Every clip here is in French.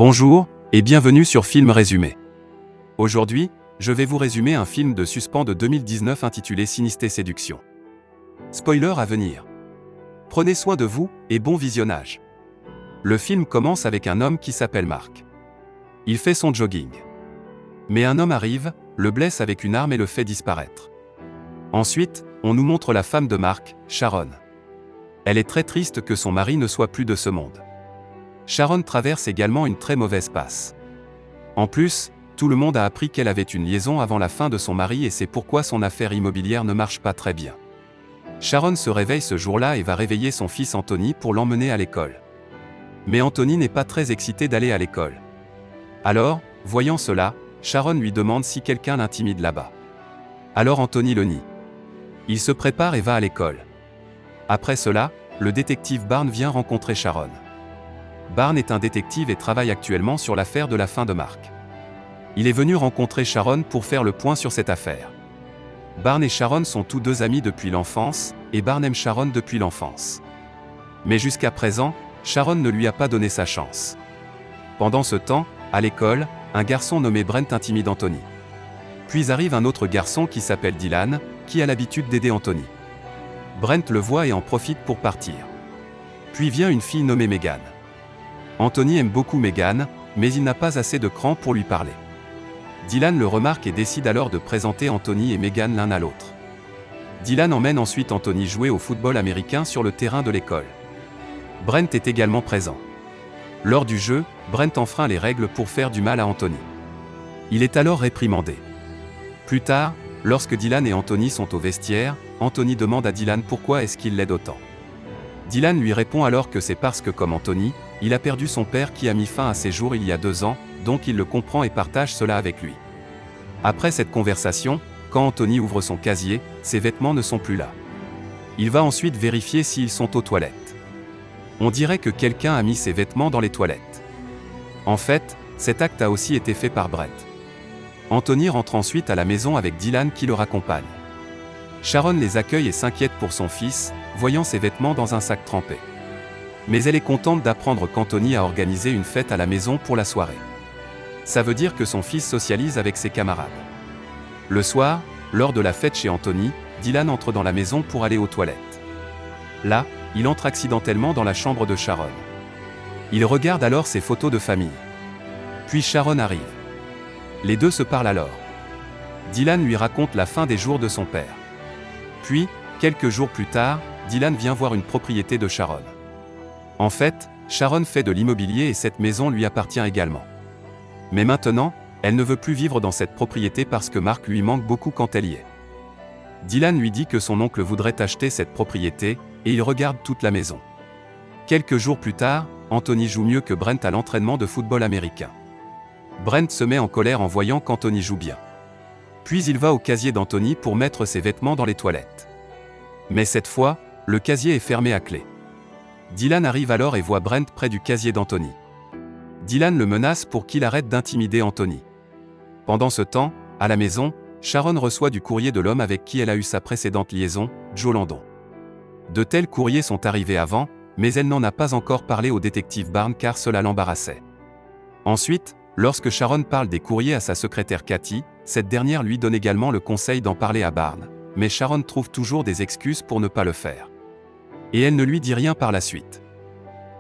Bonjour, et bienvenue sur Film Résumé. Aujourd'hui, je vais vous résumer un film de suspens de 2019 intitulé Sinistre Séduction. Spoiler à venir. Prenez soin de vous, et bon visionnage. Le film commence avec un homme qui s'appelle Mark. Il fait son jogging. Mais un homme arrive, le blesse avec une arme et le fait disparaître. Ensuite, on nous montre la femme de Mark, Sharon. Elle est très triste que son mari ne soit plus de ce monde. Sharon traverse également une très mauvaise passe. En plus, tout le monde a appris qu'elle avait une liaison avant la fin de son mari et c'est pourquoi son affaire immobilière ne marche pas très bien. Sharon se réveille ce jour-là et va réveiller son fils Anthony pour l'emmener à l'école. Mais Anthony n'est pas très excité d'aller à l'école. Alors, voyant cela, Sharon lui demande si quelqu'un l'intimide là-bas. Alors Anthony le nie. Il se prépare et va à l'école. Après cela, le détective Barnes vient rencontrer Sharon. Barnes est un détective et travaille actuellement sur l'affaire de la fin de Mark. Il est venu rencontrer Sharon pour faire le point sur cette affaire. Barnes et Sharon sont tous deux amis depuis l'enfance, et Barnes aime Sharon depuis l'enfance. Mais jusqu'à présent, Sharon ne lui a pas donné sa chance. Pendant ce temps, à l'école, un garçon nommé Brent intimide Anthony. Puis arrive un autre garçon qui s'appelle Dylan, qui a l'habitude d'aider Anthony. Brent le voit et en profite pour partir. Puis vient une fille nommée Megan. Anthony aime beaucoup Megan, mais il n'a pas assez de cran pour lui parler. Dylan le remarque et décide alors de présenter Anthony et Megan l'un à l'autre. Dylan emmène ensuite Anthony jouer au football américain sur le terrain de l'école. Brent est également présent. Lors du jeu, Brent enfreint les règles pour faire du mal à Anthony. Il est alors réprimandé. Plus tard, lorsque Dylan et Anthony sont au vestiaire, Anthony demande à Dylan pourquoi est-ce qu'il l'aide autant. Dylan lui répond alors que c'est parce que comme Anthony, il a perdu son père qui a mis fin à ses jours il y a 2 ans, donc il le comprend et partage cela avec lui. Après cette conversation, quand Anthony ouvre son casier, ses vêtements ne sont plus là. Il va ensuite vérifier s'ils sont aux toilettes. On dirait que quelqu'un a mis ses vêtements dans les toilettes. En fait, cet acte a aussi été fait par Brent. Anthony rentre ensuite à la maison avec Dylan qui le raccompagne. Sharon les accueille et s'inquiète pour son fils, voyant ses vêtements dans un sac trempé. Mais elle est contente d'apprendre qu'Anthony a organisé une fête à la maison pour la soirée. Ça veut dire que son fils socialise avec ses camarades. Le soir, lors de la fête chez Anthony, Dylan entre dans la maison pour aller aux toilettes. Là, il entre accidentellement dans la chambre de Sharon. Il regarde alors ses photos de famille. Puis Sharon arrive. Les deux se parlent alors. Dylan lui raconte la fin des jours de son père. Puis, quelques jours plus tard, Dylan vient voir une propriété de Sharon. En fait, Sharon fait de l'immobilier et cette maison lui appartient également. Mais maintenant, elle ne veut plus vivre dans cette propriété parce que Mark lui manque beaucoup quand elle y est. Dylan lui dit que son oncle voudrait acheter cette propriété, et il regarde toute la maison. Quelques jours plus tard, Anthony joue mieux que Brent à l'entraînement de football américain. Brent se met en colère en voyant qu'Anthony joue bien. Puis il va au casier d'Anthony pour mettre ses vêtements dans les toilettes. Mais cette fois, le casier est fermé à clé. Dylan arrive alors et voit Brent près du casier d'Anthony. Dylan le menace pour qu'il arrête d'intimider Anthony. Pendant ce temps, à la maison, Sharon reçoit du courrier de l'homme avec qui elle a eu sa précédente liaison, Joe Landon. De tels courriers sont arrivés avant, mais elle n'en a pas encore parlé au détective Barnes car cela l'embarrassait. Ensuite, lorsque Sharon parle des courriers à sa secrétaire Cathy, cette dernière lui donne également le conseil d'en parler à Barnes, mais Sharon trouve toujours des excuses pour ne pas le faire. Et elle ne lui dit rien par la suite.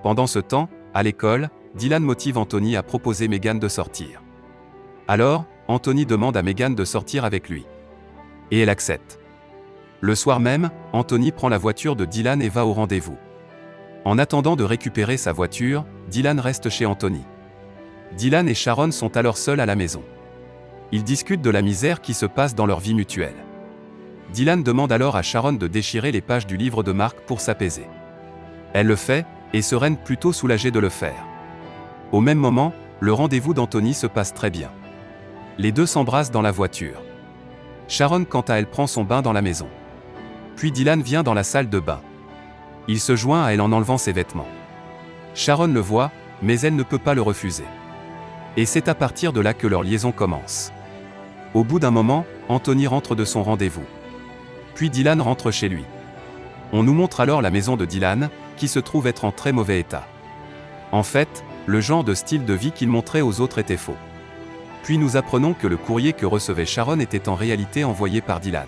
Pendant ce temps, à l'école, Dylan motive Anthony à proposer Megan de sortir. Alors, Anthony demande à Megan de sortir avec lui. Et elle accepte. Le soir même, Anthony prend la voiture de Dylan et va au rendez-vous. En attendant de récupérer sa voiture, Dylan reste chez Anthony. Dylan et Sharon sont alors seuls à la maison. Ils discutent de la misère qui se passe dans leur vie mutuelle. Dylan demande alors à Sharon de déchirer les pages du livre de Mark pour s'apaiser. Elle le fait, et se rend plutôt soulagée de le faire. Au même moment, le rendez-vous d'Anthony se passe très bien. Les deux s'embrassent dans la voiture. Sharon quant à elle prend son bain dans la maison. Puis Dylan vient dans la salle de bain. Il se joint à elle en enlevant ses vêtements. Sharon le voit, mais elle ne peut pas le refuser. Et c'est à partir de là que leur liaison commence. Au bout d'un moment, Anthony rentre de son rendez-vous. Puis Dylan rentre chez lui. On nous montre alors la maison de Dylan, qui se trouve être en très mauvais état. En fait, le genre de style de vie qu'il montrait aux autres était faux. Puis nous apprenons que le courrier que recevait Sharon était en réalité envoyé par Dylan.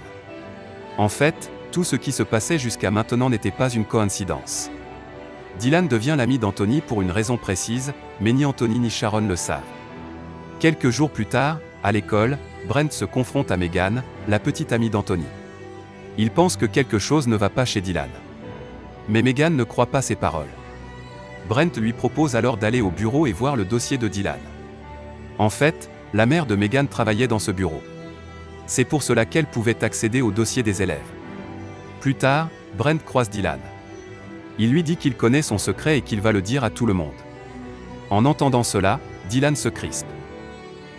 En fait, tout ce qui se passait jusqu'à maintenant n'était pas une coïncidence. Dylan devient l'ami d'Anthony pour une raison précise, mais ni Anthony ni Sharon le savent. Quelques jours plus tard, à l'école, Brent se confronte à Megan, la petite amie d'Anthony. Il pense que quelque chose ne va pas chez Dylan. Mais Megan ne croit pas ses paroles. Brent lui propose alors d'aller au bureau et voir le dossier de Dylan. En fait, la mère de Megan travaillait dans ce bureau. C'est pour cela qu'elle pouvait accéder au dossier des élèves. Plus tard, Brent croise Dylan. Il lui dit qu'il connaît son secret et qu'il va le dire à tout le monde. En entendant cela, Dylan se crispe.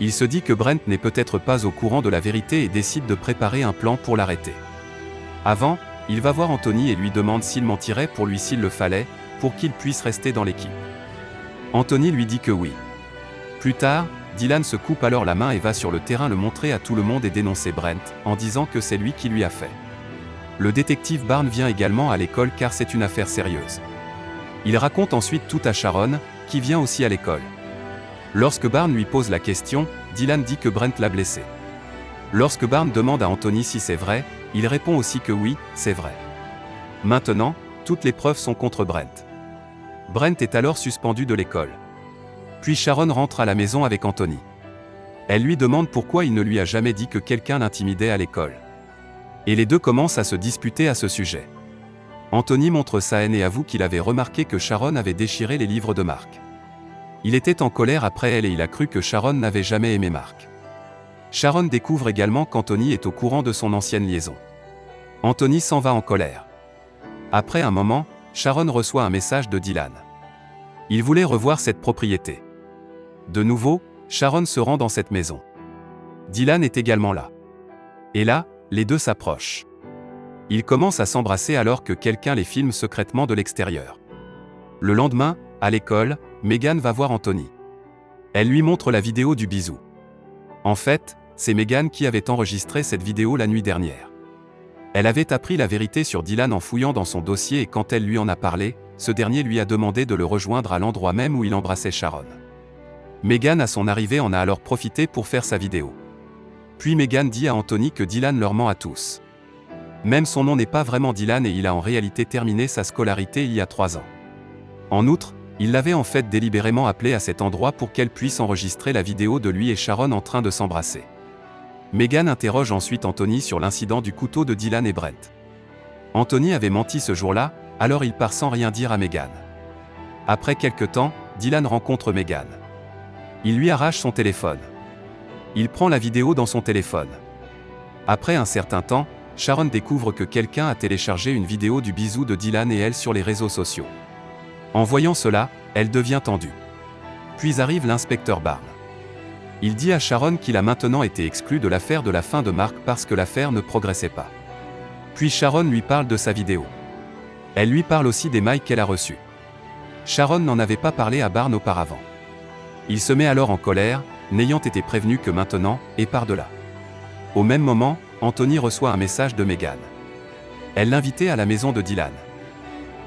Il se dit que Brent n'est peut-être pas au courant de la vérité et décide de préparer un plan pour l'arrêter. Avant, il va voir Anthony et lui demande s'il mentirait pour lui s'il le fallait, pour qu'il puisse rester dans l'équipe. Anthony lui dit que oui. Plus tard, Dylan se coupe alors la main et va sur le terrain le montrer à tout le monde et dénoncer Brent, en disant que c'est lui qui lui a fait. Le détective Barnes vient également à l'école car c'est une affaire sérieuse. Il raconte ensuite tout à Sharon, qui vient aussi à l'école. Lorsque Barnes lui pose la question, Dylan dit que Brent l'a blessé. Lorsque Barnes demande à Anthony si c'est vrai, il répond aussi que oui, c'est vrai. Maintenant, toutes les preuves sont contre Brent. Brent est alors suspendu de l'école. Puis Sharon rentre à la maison avec Anthony. Elle lui demande pourquoi il ne lui a jamais dit que quelqu'un l'intimidait à l'école. Et les deux commencent à se disputer à ce sujet. Anthony montre sa haine et avoue qu'il avait remarqué que Sharon avait déchiré les livres de Mark. Il était en colère après elle et il a cru que Sharon n'avait jamais aimé Mark. Sharon découvre également qu'Anthony est au courant de son ancienne liaison. Anthony s'en va en colère. Après un moment, Sharon reçoit un message de Dylan. Il voulait revoir cette propriété. De nouveau, Sharon se rend dans cette maison. Dylan est également là. Et là, les deux s'approchent. Ils commencent à s'embrasser alors que quelqu'un les filme secrètement de l'extérieur. Le lendemain, à l'école, Megan va voir Anthony. Elle lui montre la vidéo du bisou. En fait, c'est Megan qui avait enregistré cette vidéo la nuit dernière. Elle avait appris la vérité sur Dylan en fouillant dans son dossier et quand elle lui en a parlé, ce dernier lui a demandé de le rejoindre à l'endroit même où il embrassait Sharon. Megan à son arrivée en a alors profité pour faire sa vidéo. Puis Megan dit à Anthony que Dylan leur ment à tous. Même son nom n'est pas vraiment Dylan et il a en réalité terminé sa scolarité il y a 3 ans. En outre, il l'avait en fait délibérément appelé à cet endroit pour qu'elle puisse enregistrer la vidéo de lui et Sharon en train de s'embrasser. Megan interroge ensuite Anthony sur l'incident du couteau de Dylan et Brent. Anthony avait menti ce jour-là, alors il part sans rien dire à Megan. Après quelque temps, Dylan rencontre Megan. Il lui arrache son téléphone. Il prend la vidéo dans son téléphone. Après un certain temps, Sharon découvre que quelqu'un a téléchargé une vidéo du bisou de Dylan et elle sur les réseaux sociaux. En voyant cela, elle devient tendue. Puis arrive l'inspecteur Barnes. Il dit à Sharon qu'il a maintenant été exclu de l'affaire de la fin de Mark parce que l'affaire ne progressait pas. Puis Sharon lui parle de sa vidéo. Elle lui parle aussi des mails qu'elle a reçus. Sharon n'en avait pas parlé à Barnes auparavant. Il se met alors en colère, n'ayant été prévenu que maintenant, et par-delà. Au même moment, Anthony reçoit un message de Megan. Elle l'invitait à la maison de Dylan.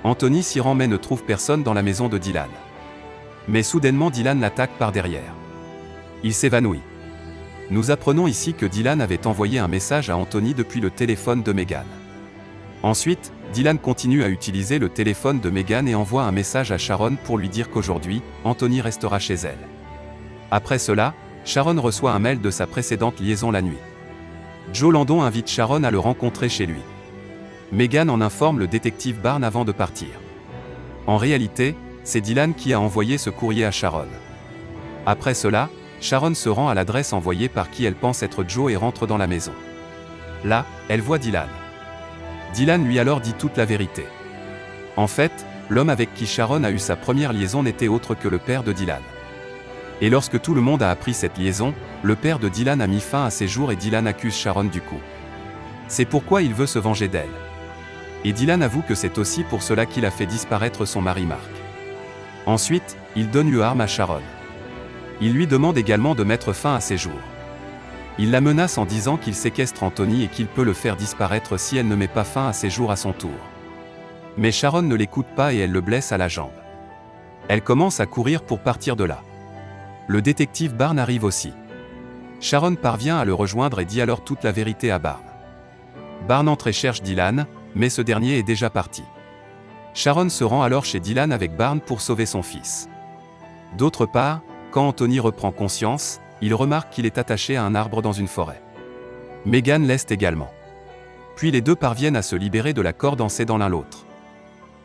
Anthony s'y rend mais ne trouve personne dans la maison de Dylan. Mais soudainement Dylan l'attaque par derrière. Il s'évanouit. Nous apprenons ici que Dylan avait envoyé un message à Anthony depuis le téléphone de Megan. Ensuite, Dylan continue à utiliser le téléphone de Megan et envoie un message à Sharon pour lui dire qu'aujourd'hui, Anthony restera chez elle. Après cela, Sharon reçoit un mail de sa précédente liaison la nuit. Joe Landon invite Sharon à le rencontrer chez lui. Megan en informe le détective Barnes avant de partir. En réalité, c'est Dylan qui a envoyé ce courrier à Sharon. Après cela, Sharon se rend à l'adresse envoyée par qui elle pense être Joe et rentre dans la maison. Là, elle voit Dylan. Dylan lui alors dit toute la vérité. En fait, l'homme avec qui Sharon a eu sa première liaison n'était autre que le père de Dylan. Et lorsque tout le monde a appris cette liaison, le père de Dylan a mis fin à ses jours et Dylan accuse Sharon du coup. C'est pourquoi il veut se venger d'elle. Et Dylan avoue que c'est aussi pour cela qu'il a fait disparaître son mari Mark. Ensuite, il donne une arme à Sharon. Il lui demande également de mettre fin à ses jours. Il la menace en disant qu'il séquestre Anthony et qu'il peut le faire disparaître si elle ne met pas fin à ses jours à son tour. Mais Sharon ne l'écoute pas et elle le blesse à la jambe. Elle commence à courir pour partir de là. Le détective Barnes arrive aussi. Sharon parvient à le rejoindre et dit alors toute la vérité à Barnes. Barnes entre et cherche Dylan, mais ce dernier est déjà parti. Sharon se rend alors chez Dylan avec Barnes pour sauver son fils. D'autre part, quand Anthony reprend conscience, il remarque qu'il est attaché à un arbre dans une forêt. Megan l'est également. Puis les deux parviennent à se libérer de la corde en s'aidant l'un l'autre.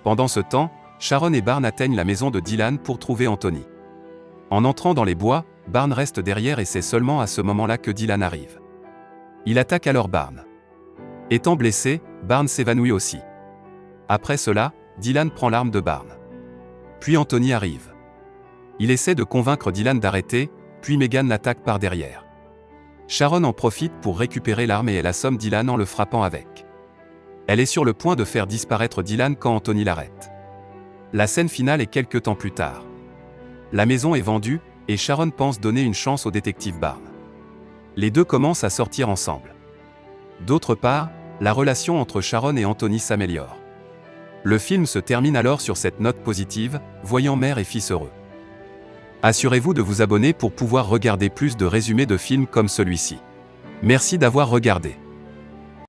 Pendant ce temps, Sharon et Barnes atteignent la maison de Dylan pour trouver Anthony. En entrant dans les bois, Barnes reste derrière et c'est seulement à ce moment-là que Dylan arrive. Il attaque alors Barnes. Étant blessé, Barnes s'évanouit aussi. Après cela, Dylan prend l'arme de Barnes. Puis Anthony arrive. Il essaie de convaincre Dylan d'arrêter, puis Megan l'attaque par derrière. Sharon en profite pour récupérer l'arme et elle assomme Dylan en le frappant avec. Elle est sur le point de faire disparaître Dylan quand Anthony l'arrête. La scène finale est quelques temps plus tard. La maison est vendue, et Sharon pense donner une chance au détective Barnes. Les deux commencent à sortir ensemble. D'autre part, la relation entre Sharon et Anthony s'améliore. Le film se termine alors sur cette note positive, voyant mère et fils heureux. Assurez-vous de vous abonner pour pouvoir regarder plus de résumés de films comme celui-ci. Merci d'avoir regardé.